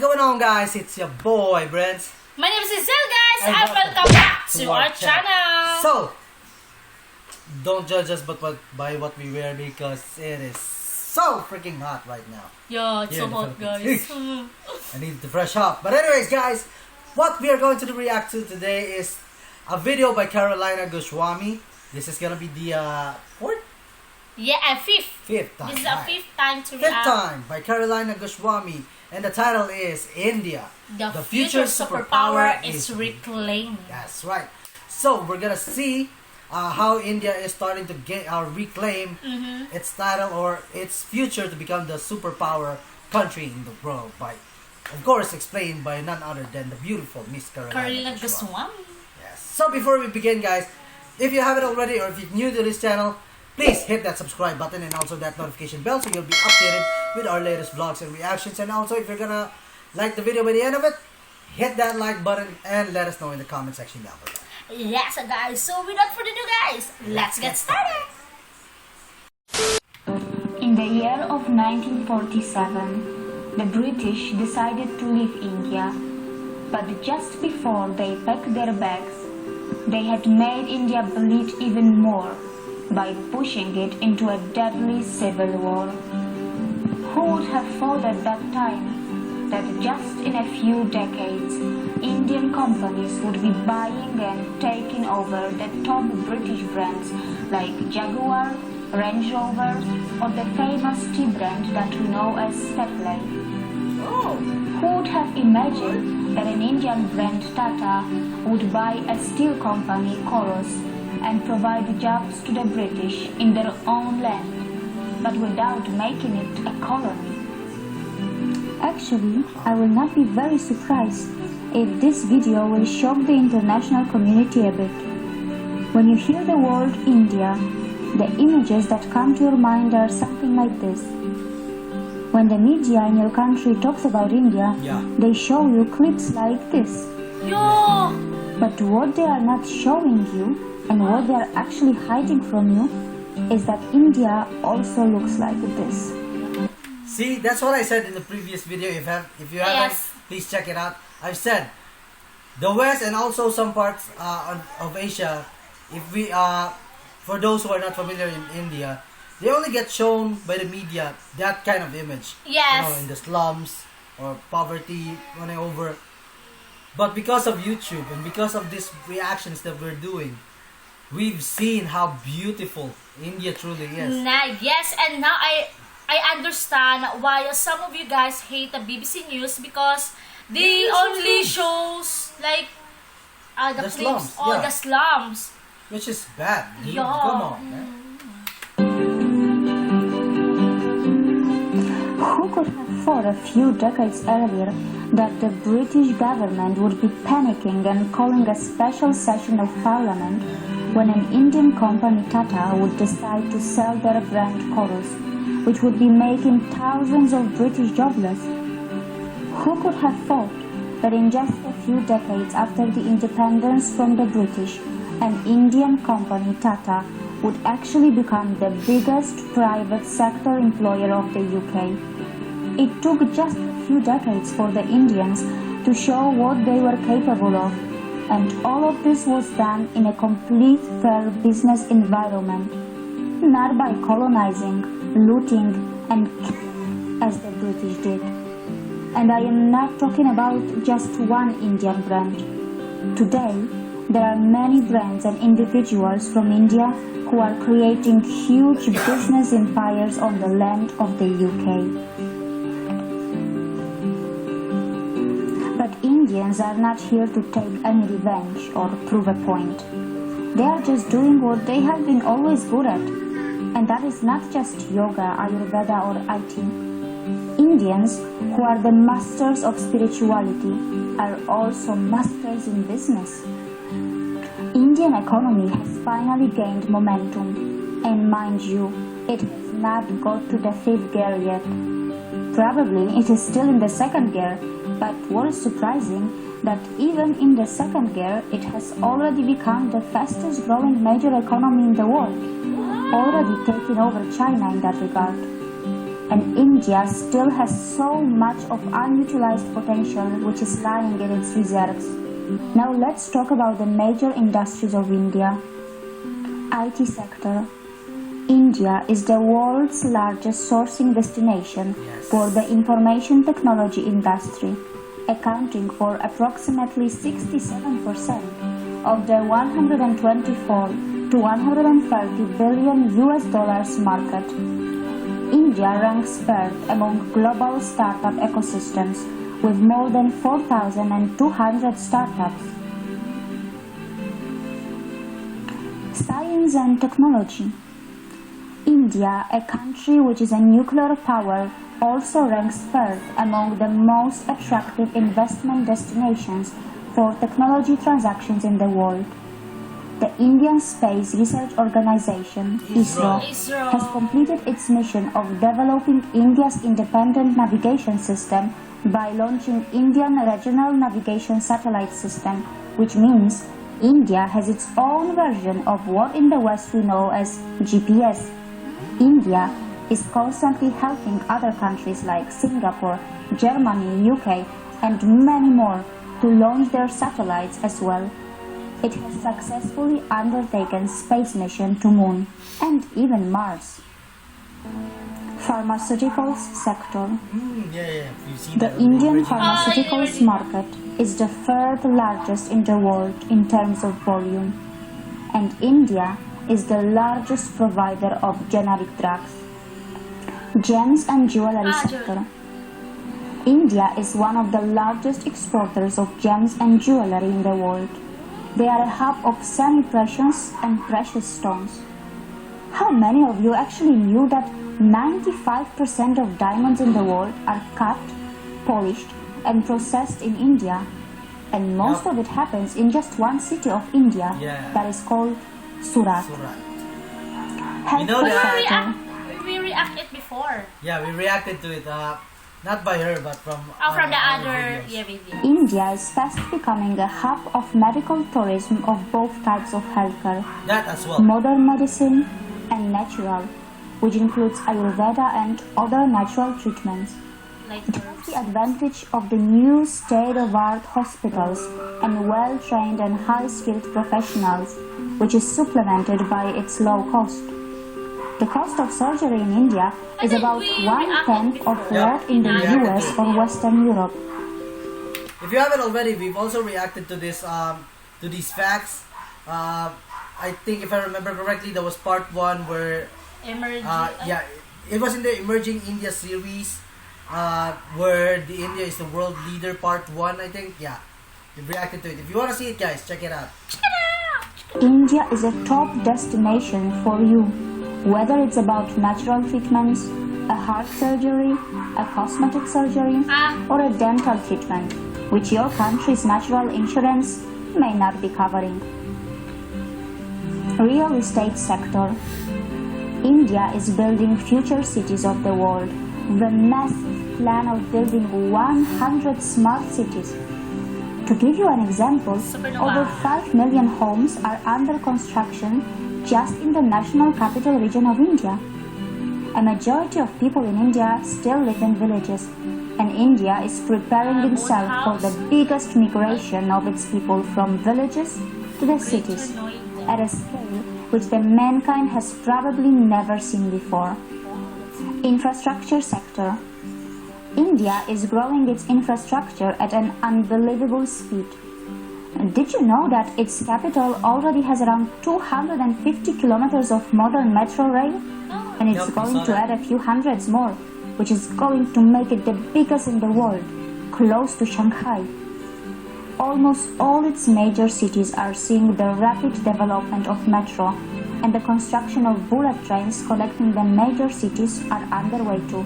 going on, guys? It's your boy, Brent. My name is Giselle, guys, and welcome back to our channel. So, don't judge us by what we wear because it is so freaking hot right now. Yeah, it's so hot, guys. I need to fresh up. But anyways, guys, what we are going to react to today is a video by Karolina Goswami. This is gonna be the fourth? Yeah, fifth. Fifth time. This is our fifth time to Fifth react. time by Karolina Goswami. And the title is India. The future superpower is reclaimed. That's right. So we're gonna see how India is starting to reclaim its title or its future to become the superpower country in the world by, of course, explained by none other than the beautiful Miss Karolina Goswami. Yes. So before we begin, guys, if you haven't already or if you're new to this channel, please hit that subscribe button and also that notification bell so you'll be updated with our latest vlogs and reactions. And also, if you're gonna like the video by the end of it, hit that like button and let us know in the comment section down below. Yes, guys. So without further ado, guys, let's get started. In the year of 1947, the British decided to leave India. But just before they packed their bags, they had made India bleed even more by pushing it into a deadly civil war. Who would have thought at that time that just in a few decades, Indian companies would be buying and taking over the top British brands like Jaguar, Range Rover, or the famous tea brand that we know as Tetley? Oh. Who would have imagined that an Indian brand Tata would buy a steel company, Coros, and provide jobs to the British in their own land, but without making it a colony? Actually, I will not be very surprised if this video will shock the international community a bit. When you hear the word India, the images that come to your mind are something like this. When the media in your country talks about India, they show you clips like this. Yo! But what they are not showing you, and what they are actually hiding from you, is that India also looks like this. See, that's what I said in the previous video. If you haven't, please check it out. I've said the West and also some parts of Asia, if we for those who are not familiar in India, they only get shown by the media that kind of image. Yes. You know, in the slums or poverty running over. But because of YouTube and because of these reactions that we're doing, we've seen how beautiful India truly is. Yes, and now I understand why some of you guys hate the BBC News because they only shows like the slums, the slums. Which is bad. Dude. Yeah. Come on, man. Who could have thought a few decades earlier that the British government would be panicking and calling a special session of parliament when an Indian company Tata would decide to sell their brand Coros, which would be making thousands of British jobless? Who could have thought that in just a few decades after the independence from the British, an Indian company Tata would actually become the biggest private sector employer of the UK? It took just a few decades for the Indians to show what they were capable of, and all of this was done in a complete fair business environment, not by colonizing, looting, and killing as the British did. And I am not talking about just one Indian brand. Today, there are many brands and individuals from India who are creating huge business empires on the land of the UK. But Indians are not here to take any revenge or prove a point. They are just doing what they have been always good at. And that is not just yoga, Ayurveda or IT. Indians, who are the masters of spirituality, are also masters in business. Indian economy has finally gained momentum, and mind you, it has not got to the fifth gear yet. Probably it is still in the second gear, but what is surprising that even in the second gear, it has already become the fastest growing major economy in the world, already taking over China in that regard. and India still has so much of unutilized potential which is lying in its reserves. Now let's talk about the major industries of India. IT sector. India is the world's largest sourcing destination for the information technology industry, accounting for approximately 67% of the 124 to 130 billion US dollars market. India ranks third among global startup ecosystems with more than 4,200 startups. Science and technology. India, a country which is a nuclear power, also ranks third among the most attractive investment destinations for technology transactions in the world. The Indian Space Research Organization, ISRO, has completed its mission of developing India's independent navigation system by launching Indian Regional Navigation Satellite System, which means India has its own version of what in the West we know as GPS. India is constantly helping other countries like Singapore, Germany, UK, and many more to launch their satellites as well. It has successfully undertaken space mission to Moon and even Mars. Pharmaceuticals sector. The Indian pharmaceuticals market is the third largest in the world in terms of volume, and India is the largest provider of generic drugs. Gems and jewelry sector. India is one of the largest exporters of gems and jewelry in the world. They are a hub of semi-precious and precious stones. How many of you actually knew that 95% of diamonds in the world are cut, polished, and processed in India? And most of it happens in just one city of India that is called Surat. You know that? We reacted before. Yeah, we reacted to it. Not by her, but from the other video. India is fast becoming a hub of medical tourism of both types of healthcare. That as well. Modern medicine and natural, which includes Ayurveda and other natural treatments. It has the advantage of the new state-of-art hospitals and well-trained and high-skilled professionals, which is supplemented by its low cost. The cost of surgery in India is about 1/10 of what in the US or Western Europe. If you haven't already, we've also reacted to this to these facts. I think if I remember correctly, there was part 1 where it was in the Emerging India series where the India is the world leader, part 1, I think. Yeah, we've reacted to it. If you want to see it, guys, check it out. India is a top destination for you, whether it's about natural treatments, a heart surgery, a cosmetic surgery, or a dental treatment, which your country's natural insurance may not be covering. Real estate sector. India is building future cities of the world with a massive plan of building 100 smart cities. To give you an example, over 5 million homes are under construction just in the national capital region of India. A majority of people in India still live in villages, and India is preparing itself for the biggest migration of its people from villages to the cities at a scale which the mankind has probably never seen before. Infrastructure sector. India is growing its infrastructure at an unbelievable speed. Did you know that its capital already has around 250 kilometers of modern metro rail? And it's going to add a few hundreds more, which is going to make it the biggest in the world, close to Shanghai. Almost all its major cities are seeing the rapid development of metro, and the construction of bullet trains connecting the major cities are underway too.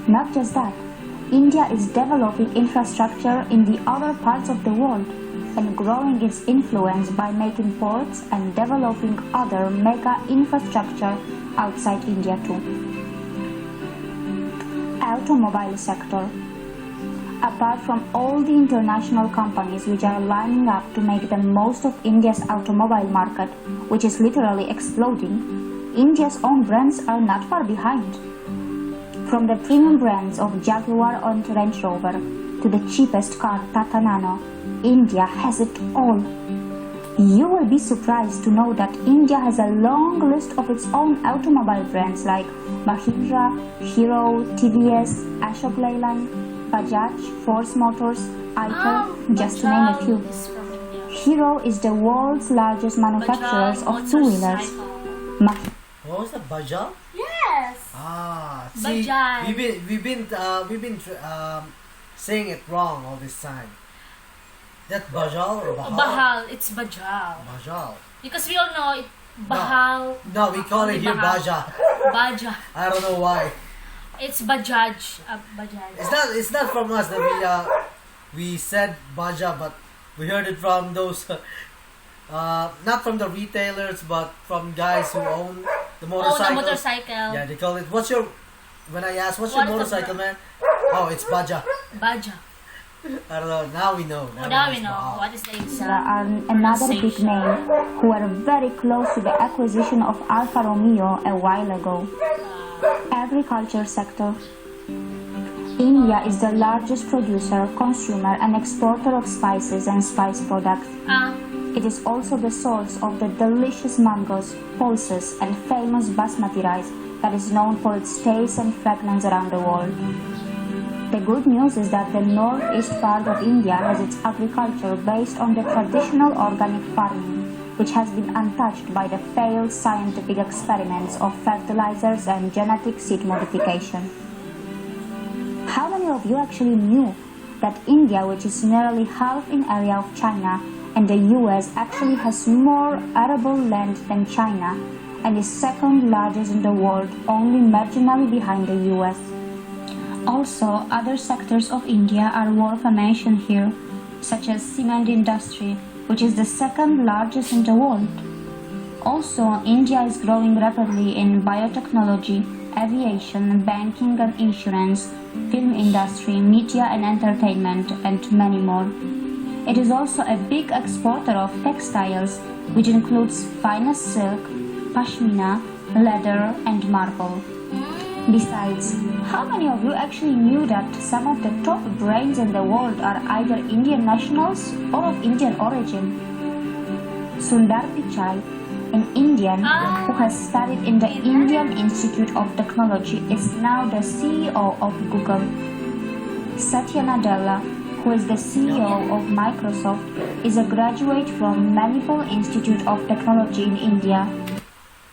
Not just that, India is developing infrastructure in the other parts of the world and growing its influence by making ports and developing other mega infrastructure outside India too. Automobile sector. Apart from all the international companies which are lining up to make the most of India's automobile market, which is literally exploding, India's own brands are not far behind. From the premium brands of Jaguar and Range Rover to the cheapest car Tata Nano, India has it all. You will be surprised to know that India has a long list of its own automobile brands like Mahindra, Hero, TVS, Ashok Leyland, Bajaj, Force Motors, Eicher, just to name a few. Hero is the world's largest manufacturer of two-wheelers. What was that, Bajaj? Yes. See, Bajaj. we've been saying it wrong all this time. That Bajaj or Bahal? Bahal. It's Bajaj. Bajaj. Because we all know it, Bahal. No, we call it here Bajaj. Bajaj. I don't know why. It's Bajaj. Bajaj. It's not from us that we said Bajaj, but we heard it from those not from the retailers, but from guys who own the motorcycle. Own a motorcycle. Yeah, they call it. When I ask, what's What your is the motorcycle, man? Oh, it's Bajaj. Bajaj. I don't know. Now we know. Now we know. Wow. What is the Are exact another big pronunciation? name who are very close to the acquisition of Alfa Romeo a while ago. Agriculture sector. India is the largest producer, consumer and exporter of spices and spice products. It is also the source of the delicious mangoes, pulses and famous basmati rice that is known for its taste and fragrance around the world. The good news is that the northeast part of India has its agriculture based on the traditional organic farming, which has been untouched by the failed scientific experiments of fertilizers and genetic seed modification. How many of you actually knew that India, which is nearly half in area of China, and the US actually has more arable land than China and is second largest in the world, only marginally behind the US? Also, other sectors of India are worth a mention here, such as cement industry, which is the second largest in the world. Also, India is growing rapidly in biotechnology, aviation, banking and insurance, film industry, media and entertainment, and many more. It is also a big exporter of textiles, which includes finest silk, pashmina, leather, and marble. Besides, how many of you actually knew that some of the top brains in the world are either Indian nationals or of Indian origin? Sundar Pichai, an Indian who has studied in the Indian Institute of Technology, is now the CEO of Google. Satya Nadella, who is the CEO of Microsoft, is a graduate from Manipal Institute of Technology in India.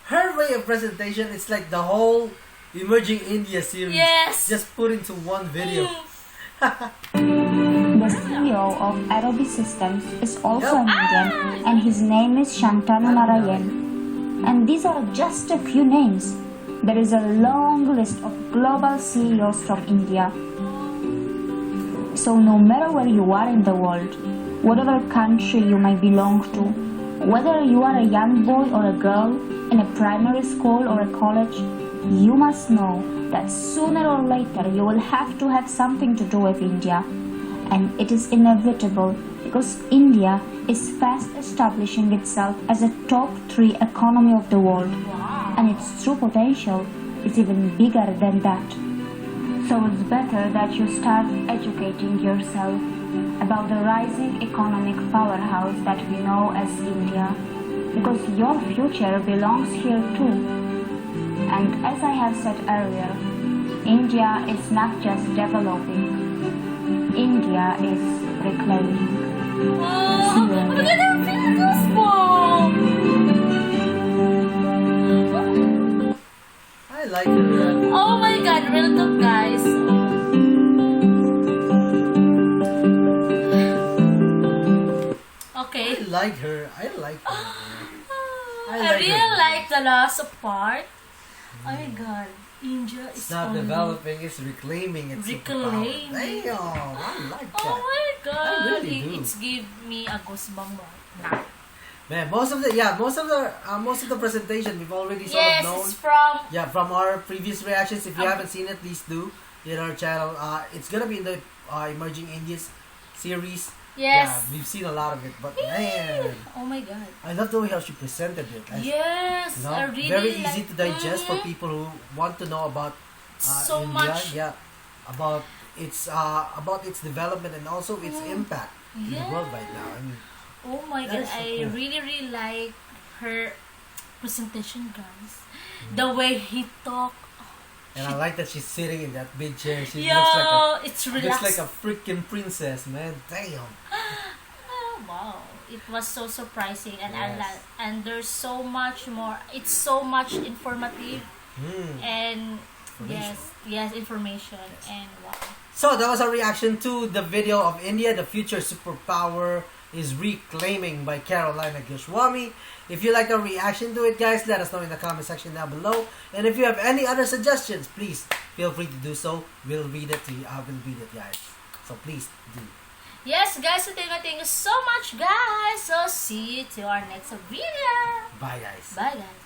Her way of presentation is like the whole Emerging India series. Yes. Just put into one video. The CEO of Adobe Systems is also an Indian, and his name is Shantanu Narayan. And these are just a few names. There is a long list of global CEOs from India. So no matter where you are in the world, whatever country you may belong to, whether you are a young boy or a girl, in a primary school or a college, you must know that sooner or later you will have to have something to do with India. And it is inevitable because India is fast establishing itself as a top 3 economy of the world. And its true potential is even bigger than that. So it's better that you start educating yourself about the rising economic powerhouse that we know as India, because your future belongs here too. And as I have said earlier, India is not just developing, India is reclaiming. Oh, look at that goosebumps! I like it. Oh my god, real talk, guys. Okay. I like her. I like her. I really like the last part. Oh my god, India is It's not only developing, it's reclaiming its reclaiming. superpower. Damn, I like that. Oh my god, I really do. it's give me a goosebump right now. Man, most of the presentation we've already sort Yes, of known. it's from From our previous reactions. If you haven't seen it, please do in our channel. It's gonna be in the Emerging Indians series. yes. Yeah, we've seen a lot of it, but man, Oh my god. I love the way how she presented it. Yes, You know, I really very easy like, to digest for people who want to know about so India, much. yeah, about its development and also its impact in the world right now. I mean, Oh my that god, is so I cool. really like her presentation, guys. The way he talk. And I like that she's sitting in that big chair. She Yo, it's looks relaxed. like a freaking princess, man. Damn. Oh, wow, it was so surprising, and Yes. and there's so much more. It's so much informative, and Information. yes, information, and wow. So that was our reaction to the video of India, the future superpower is reclaiming by Karolina Goswami. If you like our reaction to it, guys, let us know in the comment section down below. And if you have any other suggestions, please feel free to do so. We'll read it to you. I will read it, guys. So please do. Yes, guys, so thank you so much, guys. So see you to our next video. Bye, guys. Bye, guys.